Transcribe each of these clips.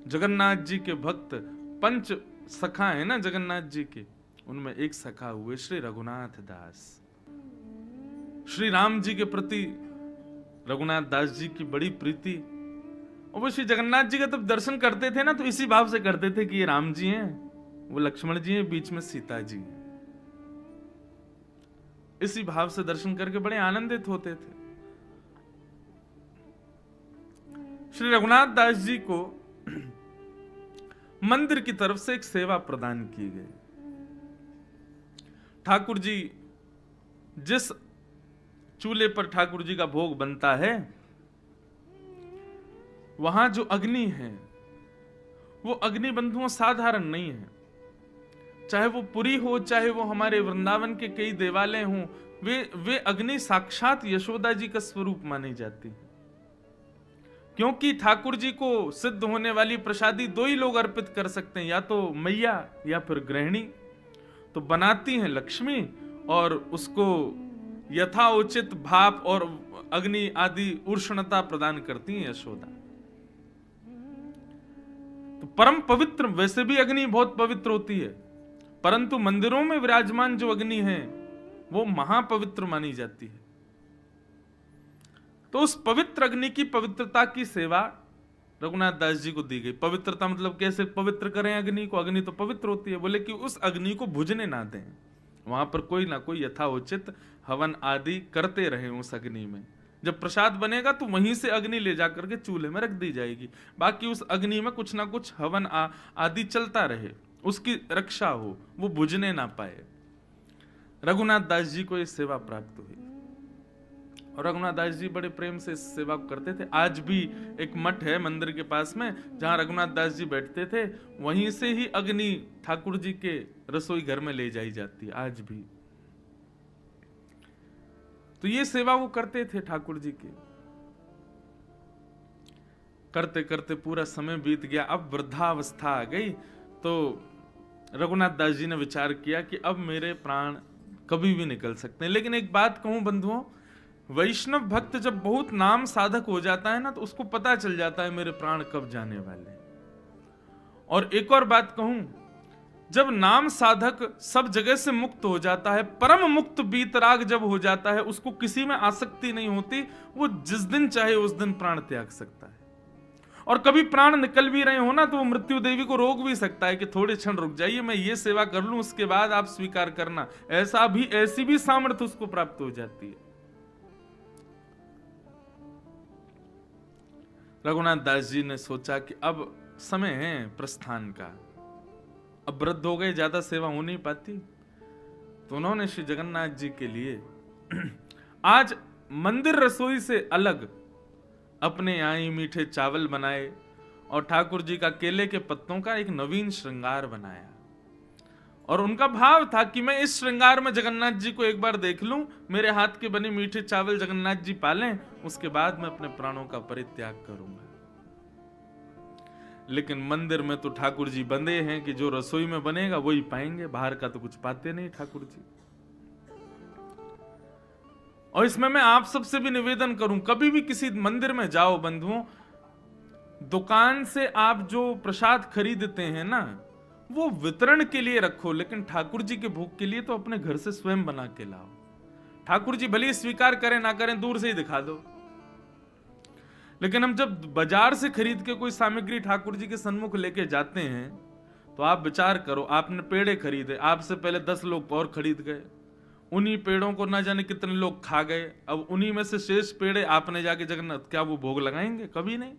जगन्नाथ जी के भक्त पंच सखा है ना जगन्नाथ जी के, उनमें एक सखा हुए श्री रघुनाथ दास। श्री राम जी के प्रति रघुनाथ दास जी की बड़ी प्रीति, और वो श्री जगन्नाथ जी का तब दर्शन करते थे ना तो इसी भाव से करते थे कि ये राम जी हैं, वो लक्ष्मण जी हैं, बीच में सीता जी हैं। इसी भाव से दर्शन करके बड़े आनंदित होते थे। श्री रघुनाथ दास जी को मंदिर की तरफ से एक सेवा प्रदान की गई। ठाकुर जी जिस चूल्हे पर ठाकुर जी का भोग बनता है, वहां जो अग्नि है वो अग्नि बंधुओं साधारण नहीं है। चाहे वो पुरी हो, चाहे वो हमारे वृंदावन के कई देवालय हों, वे अग्नि साक्षात यशोदा जी का स्वरूप मानी जाती है। क्योंकि ठाकुर जी को सिद्ध होने वाली प्रसादी दो ही लोग अर्पित कर सकते हैं, या तो मैया या फिर गृहिणी। तो बनाती हैं लक्ष्मी और उसको यथाउचित भाप और अग्नि आदि उष्णता प्रदान करती हैं यशोदा। तो परम पवित्र, वैसे भी अग्नि बहुत पवित्र होती है, परंतु मंदिरों में विराजमान जो अग्नि है वो महापवित्र मानी जाती है। तो उस पवित्र अग्नि की पवित्रता की सेवा रघुनाथ दास जी को दी गई। पवित्रता मतलब कैसे पवित्र करें अग्नि को? अग्नि तो पवित्र होती है। बोले कि उस अग्नि को बुझने ना दें, वहां पर कोई ना कोई यथाउचित हवन आदि करते रहे उस अग्नि में। जब प्रसाद बनेगा तो वहीं से अग्नि ले जाकर के चूल्हे में रख दी जाएगी, बाकी उस अग्नि में कुछ ना कुछ हवन आदि चलता रहे, उसकी रक्षा हो, वो बुझने ना पाए। रघुनाथ दास जी को ये सेवा प्राप्त हुई और रघुनाथ दास जी बड़े प्रेम से इस सेवा को करते थे। आज भी एक मठ है मंदिर के पास में, जहां रघुनाथ दास जी बैठते थे, वहीं से ही अग्नि ठाकुर जी के रसोई घर में ले जाई जाती है आज भी। तो ये सेवा वो करते थे ठाकुर जी की। करते करते पूरा समय बीत गया। अब वृद्धावस्था आ गई तो रघुनाथ दास जी ने विचार किया कि अब मेरे प्राण कभी भी निकल सकते हैं। लेकिन एक बात कहूं बंधुओं, वैष्णव भक्त जब बहुत नाम साधक हो जाता है ना, तो उसको पता चल जाता है मेरे प्राण कब जाने वाले हैं। और एक और बात कहूं, जब नाम साधक सब जगह से मुक्त हो जाता है, परम मुक्त बीतराग जब हो जाता है, उसको किसी में आसक्ति नहीं होती, वो जिस दिन चाहे उस दिन प्राण त्याग सकता है। और कभी प्राण निकल भी रहे हो ना, तो वो मृत्यु देवी को रोक भी सकता है कि थोड़े क्षण रुक जाइए, मैं ये सेवा कर लूं, उसके बाद आप स्वीकार करना। ऐसी भी सामर्थ्य उसको प्राप्त हो जाती है। रघुनाथ दास जी ने सोचा कि अब समय है प्रस्थान का, अब वृद्ध हो गए, ज्यादा सेवा हो नहीं पाती। तो उन्होंने श्री जगन्नाथ जी के लिए आज मंदिर रसोई से अलग अपने यहाँ ही मीठे चावल बनाए और ठाकुर जी का केले के पत्तों का एक नवीन श्रृंगार बनाया। और उनका भाव था कि मैं इस श्रृंगार में जगन्नाथ जी को एक बार देख लूं, मेरे हाथ के बने मीठे चावल जगन्नाथ जी पालें, उसके बाद मैं अपने प्राणों का परित्याग करूंगा। लेकिन मंदिर में तो ठाकुर जी बंधे हैं कि जो रसोई में बनेगा वही पाएंगे, बाहर का तो कुछ पाते नहीं ठाकुर जी। और इसमें मैं आप सबसे भी निवेदन करूं, कभी भी किसी मंदिर में जाओ बंधुओं, दुकान से आप जो प्रसाद खरीदते हैं ना, वो वितरण के लिए रखो, लेकिन ठाकुर जी के भोग के लिए तो अपने घर से स्वयं बना के लाओ। ठाकुर जी भले स्वीकार करें ना करें, दूर से ही दिखा दो। लेकिन हम जब बाजार से खरीद के कोई सामग्री ठाकुर जी के सन्मुख लेके जाते हैं, तो आप विचार करो, आपने पेड़े खरीदे, आपसे पहले 10 लोग और खरीद गए, उन्हीं पेड़ों को ना जाने कितने लोग खा गए, अब उन्हीं में से शेष पेड़े आपने जाके जगन्नाथ, क्या वो भोग लगाएंगे? कभी नहीं।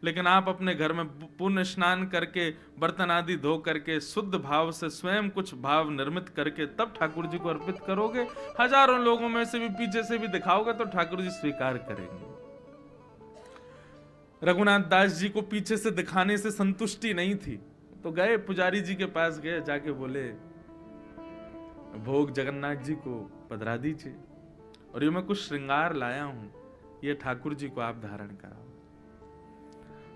लेकिन आप अपने घर में पुण्य स्नान करके, बर्तन आदि धो करके, शुद्ध भाव से स्वयं कुछ भाव निर्मित करके तब ठाकुर जी को अर्पित करोगे, हजारों लोगों में से भी पीछे से भी दिखाओगे तो ठाकुर जी स्वीकार करेंगे। रघुनाथ दास जी को पीछे से दिखाने से संतुष्टि नहीं थी, तो गए पुजारी जी के पास, गए, जाके बोले भोग जगन्नाथ जी को पधरा दीजिए, और ये मैं कुछ श्रृंगार लाया हूं, ये ठाकुर जी को आप धारण कराओ।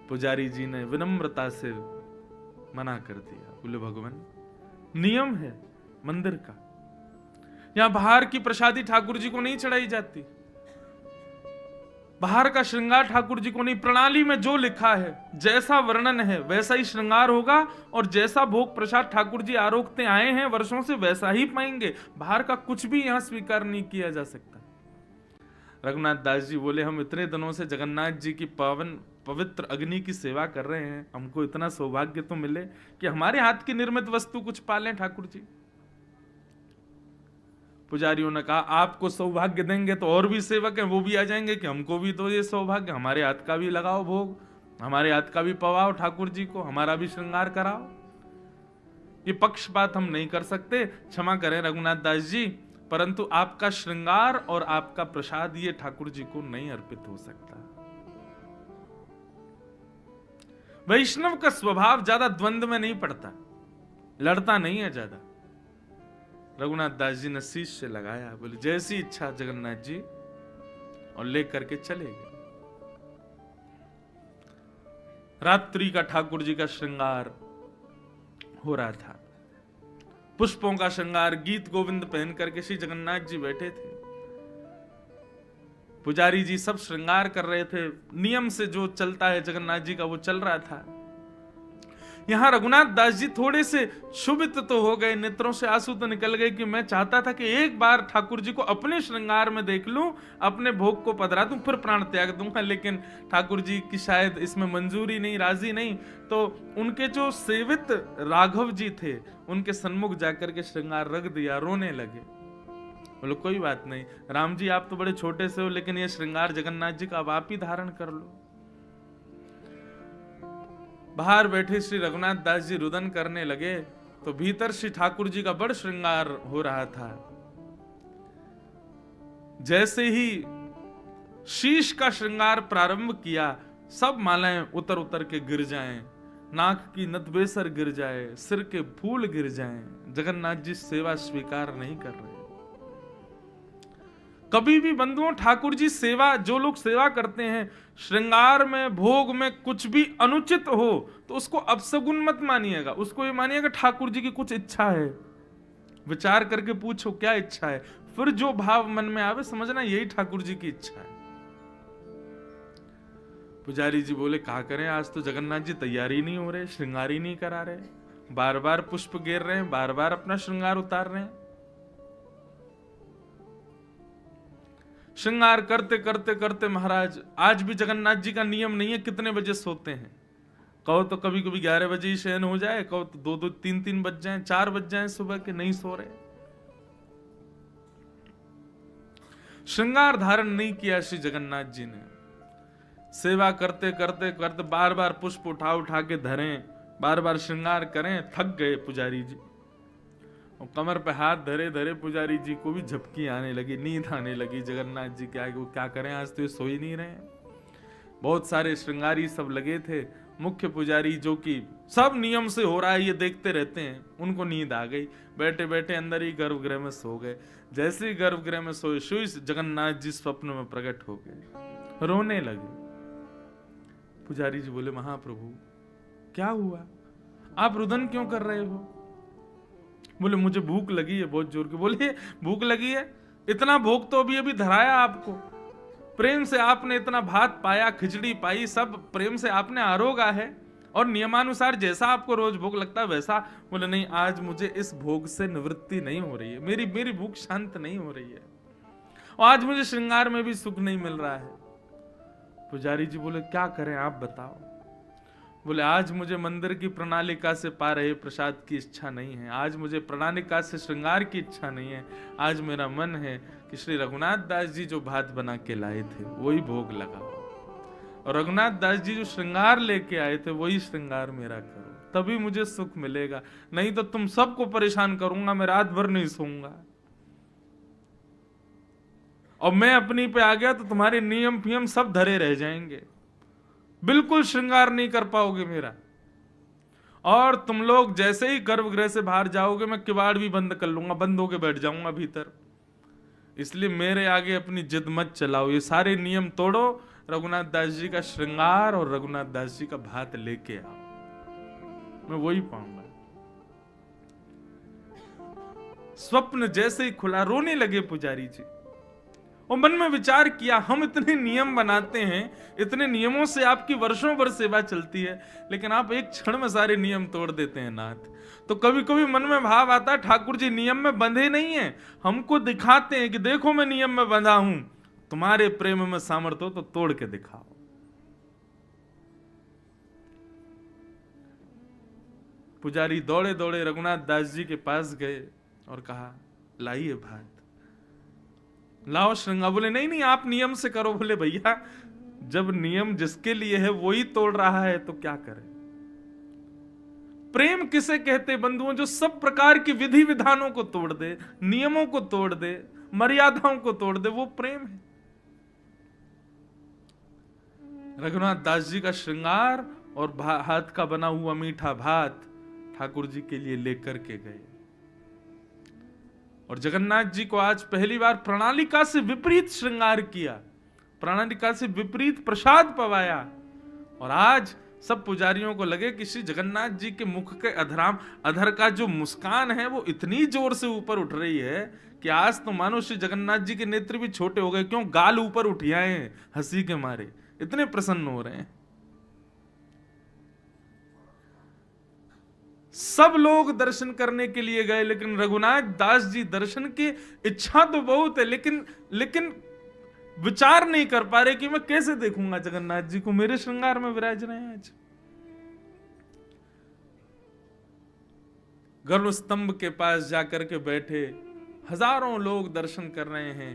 पुजारी जी ने विनम्रता से मना कर दिया, बोले भगवान नियम है मंदिर का, यहां बाहर की प्रसादी ठाकुर जी को नहीं चढ़ाई जाती। बाहर का श्रृंगार ठाकुर जी को नहीं, प्रणाली में जो लिखा है, जैसा वर्णन है वैसा ही श्रृंगार होगा, और जैसा भोग प्रसाद ठाकुर जी आरोगते आए हैं वर्षों से वैसा ही पाएंगे। बाहर का कुछ भी यहां स्वीकार नहीं किया जा सकता। रघुनाथ दास जी बोले, हम इतने दिनों से जगन्नाथ जी की पावन पवित्र अग्नि की सेवा कर रहे हैं, हमको इतना सौभाग्य तो मिले कि हमारे हाथ की निर्मित वस्तु कुछ पालें ठाकुर जी। पुजारियों ने कहा, आपको सौभाग्य देंगे तो और भी सेवक हैं वो भी आ जाएंगे कि हमको भी तो ये सौभाग्य, हमारे हाथ का भी लगाओ भोग, हमारे हाथ का भी पवाओ ठाकुर जी को, हमारा भी श्रृंगार कराओ। ये पक्षपात हम नहीं कर सकते, क्षमा करें रघुनाथ दास जी, परंतु आपका श्रृंगार और आपका प्रसाद ये ठाकुर जी को नहीं अर्पित हो सकता। वैष्णव का स्वभाव ज्यादा द्वंद्व में नहीं पड़ता, लड़ता नहीं है ज्यादा। रघुनाथ दास जी ने शीश से लगाया, बोले जैसी इच्छा जगन्नाथ जी, और लेकर के चले गए। रात्रि का ठाकुर जी का श्रृंगार हो रहा था, पुष्पों का श्रृंगार, गीत गोविंद पहन करके श्री जगन्नाथ जी बैठे थे। पुजारी जी सब श्रृंगार कर रहे थे, नियम से जो चलता है जगन्नाथ जी का वो चल रहा था। यहां रघुनाथ दास जी थोड़े से क्षुभित तो हो गए, नेत्रों से आंसू तो निकल गए कि मैं चाहता था कि एक बार ठाकुर जी को अपने श्रृंगार में देख लूं, अपने भोग को पधरा दूं, फिर प्राण त्याग दूंगा, लेकिन ठाकुर जी की शायद इसमें मंजूरी नहीं, राजी नहीं। तो उनके जो सेवित राघव जी थे उनके सन्मुख जाकर के श्रृंगार रख दिया, रोने लगे। बोलो कोई बात नहीं राम जी, आप तो बड़े छोटे से हो, लेकिन ये श्रृंगार जगन्नाथ जी का अब आप ही धारण कर लो। बाहर बैठे श्री रघुनाथ दास जी रुदन करने लगे, तो भीतर श्री ठाकुर जी का बड़ श्रृंगार हो रहा था। जैसे ही शीश का श्रृंगार प्रारंभ किया, सब मालाएं उतर उतर के गिर जाएं, नाक की नतबेसर गिर जाए, सिर के फूल गिर जाएं। जगन्नाथ जी सेवा स्वीकार नहीं कर रहे। कभी भी बंधुओं ठाकुर जी सेवा, जो लोग सेवा करते हैं, श्रृंगार में भोग में कुछ भी अनुचित हो तो उसको अपशगुन मत मानिएगा, उसको ये मानिएगा ठाकुर जी की कुछ इच्छा है। विचार करके पूछो क्या इच्छा है, फिर जो भाव मन में आवे समझना यही ठाकुर जी की इच्छा है। पुजारी जी बोले क्या करें, आज तो जगन्नाथ जी तैयारी नहीं हो रहे, श्रृंगार ही नहीं करा रहे, बार बार पुष्प गिर रहे हैं, बार बार अपना श्रृंगार उतार रहे हैं। श्रृंगार करते करते करते महाराज, आज भी जगन्नाथ जी का नियम नहीं है कितने बजे सोते हैं। कहो तो कभी कभी 11 बजे ही शयन हो जाए, कहो तो 2-2 3-3 बज जाए, 4 बज जाए सुबह के, नहीं सो रहे। श्रृंगार धारण नहीं किया श्री जगन्नाथ जी ने। सेवा करते करते करते बार बार पुष्प उठा उठा के धरें, बार बार श्रृंगार करें, थक गए पुजारी जी। और कमर पे हाथ धरे धरे पुजारी जी को भी झपकी आने लगी, नींद आने लगी। जगन्नाथ जी क्या करें, आज तो ये सो ही नहीं रहे। बहुत सारे श्रृंगारी सब लगे थे, मुख्य पुजारी जो कि सब नियम से हो रहा है ये देखते रहते हैं, उनको नींद आ गई, बैठे बैठे अंदर ही गर्भगृह में सो गए। जैसे ही गर्भगृह में सोए, सोई जगन्नाथ जी स्वप्न में प्रकट हो गए, रोने लगे। पुजारी जी बोले महाप्रभु क्या हुआ, आप रुदन क्यों कर रहे हो? बोले मुझे भूख लगी है बहुत जोर की। बोले भूख लगी है, इतना भोग तो अभी धराया आपको, प्रेम से आपने इतना भात पाया, खिचड़ी पाई, सब प्रेम से आपने आरोगा है, और नियमानुसार जैसा आपको रोज भूख लगता है वैसा। बोले नहीं, आज मुझे इस भोग से निवृत्ति नहीं हो रही है, मेरी भूख शांत नहीं हो रही है, और आज मुझे श्रृंगार में भी सुख नहीं मिल रहा है। पुजारी जी बोले क्या करें आप बताओ? बोले आज मुझे मंदिर की प्रणालिका से पा रहे प्रसाद की इच्छा नहीं है, आज मुझे प्रणालिका से श्रृंगार की इच्छा नहीं है। आज मेरा मन है कि श्री रघुनाथ दास जी जो भात बना के लाए थे वही भोग लगाओ, और रघुनाथ दास जी जो श्रृंगार लेके आए थे वही श्रृंगार मेरा करो, तभी मुझे सुख मिलेगा। नहीं तो तुम सबको परेशान करूंगा, मैं रात भर नहीं सोऊंगा, और मैं अपनी पे आ गया तो तुम्हारे नियम फियम सब धरे रह जाएंगे, बिल्कुल श्रृंगार नहीं कर पाओगे मेरा। और तुम लोग जैसे ही गर्भगृह से बाहर जाओगे मैं किवाड़ भी बंद कर लूंगा, बंद होके बैठ जाऊंगा भीतर। इसलिए मेरे आगे अपनी जिद मत चलाओ, ये सारे नियम तोड़ो, रघुनाथ दास जी का श्रृंगार और रघुनाथ दास जी का भात लेके आओ, मैं वही पाऊंगा। स्वप्न जैसे ही खुला रोने लगे पुजारी जी, और मन में विचार किया, हम इतने नियम बनाते हैं, इतने नियमों से आपकी वर्षों भर सेवा चलती है, लेकिन आप एक क्षण में सारे नियम तोड़ देते हैं नाथ। तो कभी कभी मन में भाव आता है, ठाकुर जी नियम में बंधे नहीं है, हमको दिखाते हैं कि देखो मैं नियम में बंधा हूं, तुम्हारे प्रेम में सामर्थ्य हो तो तोड़ के दिखाओ। पुजारी दौड़े दौड़े रघुनाथ दास जी के पास गए और कहा, लाइए भात, लाओ श्रृंगार। बोले नहीं नहीं, आप नियम से करो। बोले भैया, जब नियम जिसके लिए है वो ही तोड़ रहा है तो क्या करें। प्रेम किसे कहते बंधुओं? जो सब प्रकार की विधि विधानों को तोड़ दे, नियमों को तोड़ दे, मर्यादाओं को तोड़ दे, वो प्रेम है। रघुनाथ दास जी का श्रृंगार और हाथ का बना हुआ मीठा भात ठाकुर जी के लिए लेकर के गए। और जगन्नाथ जी को आज पहली बार प्रणालिका से विपरीत श्रृंगार किया, प्रणालिका से विपरीत प्रसाद पवाया। और आज सब पुजारियों को लगे कि श्री जगन्नाथ जी के मुख के अधर का जो मुस्कान है वो इतनी जोर से ऊपर उठ रही है कि आज तो मानो श्री जगन्नाथ जी के नेत्र भी छोटे हो गए। क्यों? गाल ऊपर उठियाए हैं हंसी के मारे, इतने प्रसन्न हो रहे हैं। सब लोग दर्शन करने के लिए गए, लेकिन रघुनाथ दास जी दर्शन की इच्छा तो बहुत है, लेकिन विचार नहीं कर पा रहे कि मैं कैसे देखूंगा जगन्नाथ जी को, मेरे श्रृंगार में विराज रहे हैं। आज गर्भ स्तंभ के पास जाकर के बैठे, हजारों लोग दर्शन कर रहे हैं,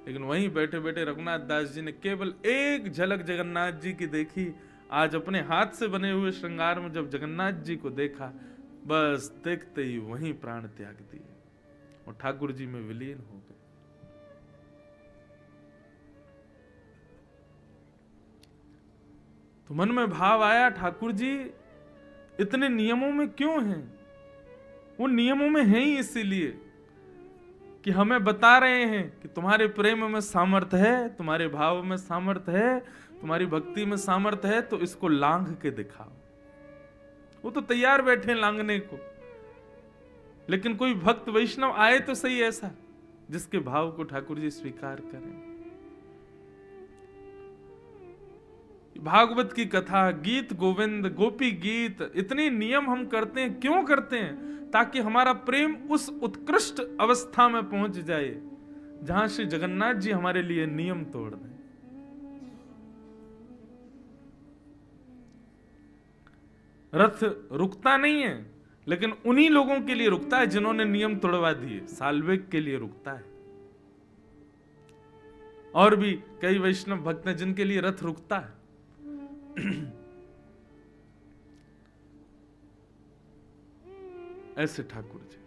लेकिन वहीं बैठे बैठे रघुनाथ दास जी ने केवल एक झलक जगन्नाथ जी की देखी। आज अपने हाथ से बने हुए श्रृंगार में जब जगन्नाथ जी को देखा, बस देखते ही वहीं प्राण त्याग दिए और ठाकुर जी में विलीन हो गए। तो मन में भाव आया, ठाकुर जी इतने नियमों में क्यों हैं? वो नियमों में है ही इसीलिए कि हमें बता रहे हैं कि तुम्हारे प्रेम में सामर्थ्य है, तुम्हारे भाव में सामर्थ्य है, तुम्हारी भक्ति में सामर्थ्य है, तो इसको लांघ के दिखाओ। वो तो तैयार बैठे लांघने को, लेकिन कोई भक्त वैष्णव आए तो सही ऐसा जिसके भाव को ठाकुर जी स्वीकार करें। भागवत की कथा, गीत गोविंद, गोपी गीत, इतने नियम हम करते हैं, क्यों करते हैं? ताकि हमारा प्रेम उस उत्कृष्ट अवस्था में पहुंच जाए जहां श्री जगन्नाथ जी हमारे लिए नियम तोड़ दें। रथ रुकता नहीं है, लेकिन उन्हीं लोगों के लिए रुकता है जिन्होंने नियम तोड़वा दिए। साल्वेग के लिए रुकता है। और भी कई वैष्णव भक्त हैं जिनके लिए रथ रुकता है। ऐसे ठाकुर जी